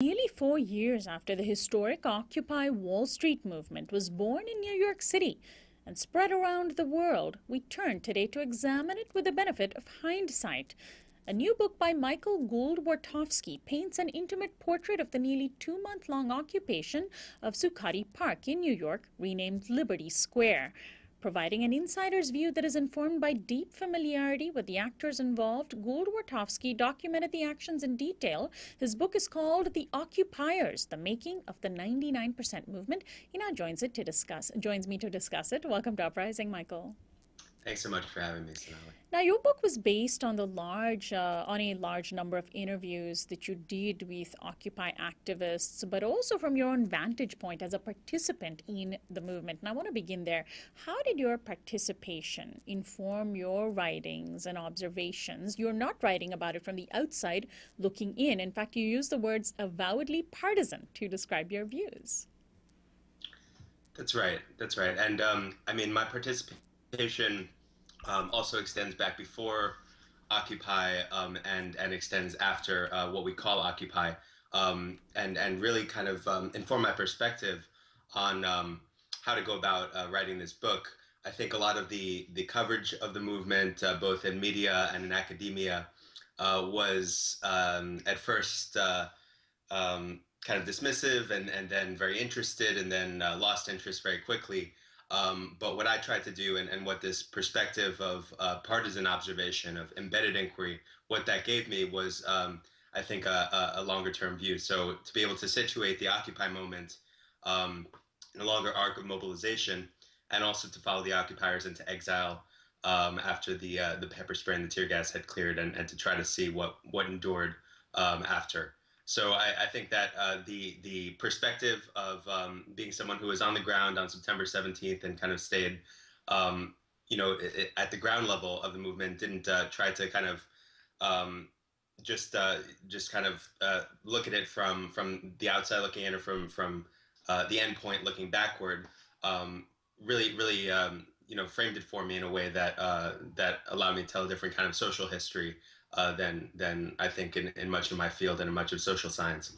Nearly 4 years after the historic Occupy Wall Street movement was born in New York City and spread around the world, we turn today to examine it with the benefit of hindsight. A new book by Michael Gould-Wartofsky paints an intimate portrait of the nearly 2-month-long occupation of Zuccotti Park in New York, renamed Liberty Square. Providing an insider's view that is informed by deep familiarity with the actors involved, Gould-Wartofsky documented the actions in detail. His book is called The Occupiers, The Making of the 99% Movement. He now joins me to discuss it. Welcome to Uprising, Michael. Thanks so much for having me, Sonali. Now, your book was based on on a large number of interviews that you did with Occupy activists, but also from your own vantage point as a participant in the movement. And I want to begin there. How did your participation inform your writings and observations? You're not writing about it from the outside looking in. In fact, you use the words avowedly partisan to describe your views. That's right. That's right. And my participation also extends back before Occupy and extends after what we call Occupy, and really kind of inform my perspective on how to go about writing this book. I think a lot of the coverage of the movement, both in media and in academia, was at first kind of dismissive and then very interested and then lost interest very quickly. But what I tried to do and what this perspective of partisan observation, of embedded inquiry, what that gave me was, I think, a longer term view. So to be able to situate the Occupy moment in a longer arc of mobilization, and also to follow the occupiers into exile after the pepper spray and the tear gas had cleared, and to try to see what endured after. So I think that the perspective of being someone who was on the ground on September 17th and kind of stayed, at the ground level of the movement, didn't try to kind of just kind of look at it from the outside looking in, or from the end point looking backward. Really, framed it for me in a way that that allowed me to tell a different kind of social history than I think in much of my field and in much of social science.